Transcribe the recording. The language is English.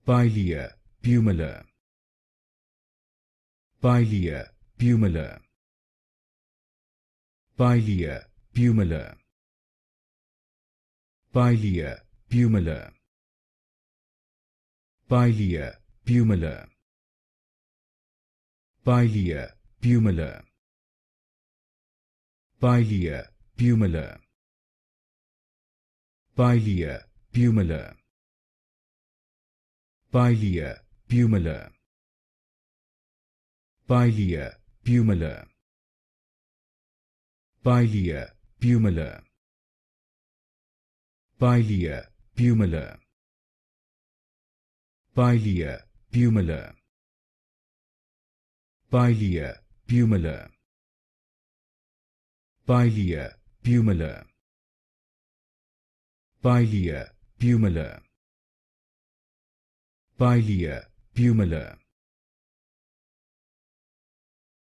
Pilea Pumila. Pilea Pumila. Pilea Pumila. Pilea Pumila. Pilea Pumila. Pilea Pumila. Pilea Pumila. Pilea Pumila. Pilea Pumila. Pilea Pumila. Pilea Pumila. Pilea Pumila. Pilea Pumila. Pilea Pumila. Pilea Pumila. Pilea Pumila. Pilea Pumila.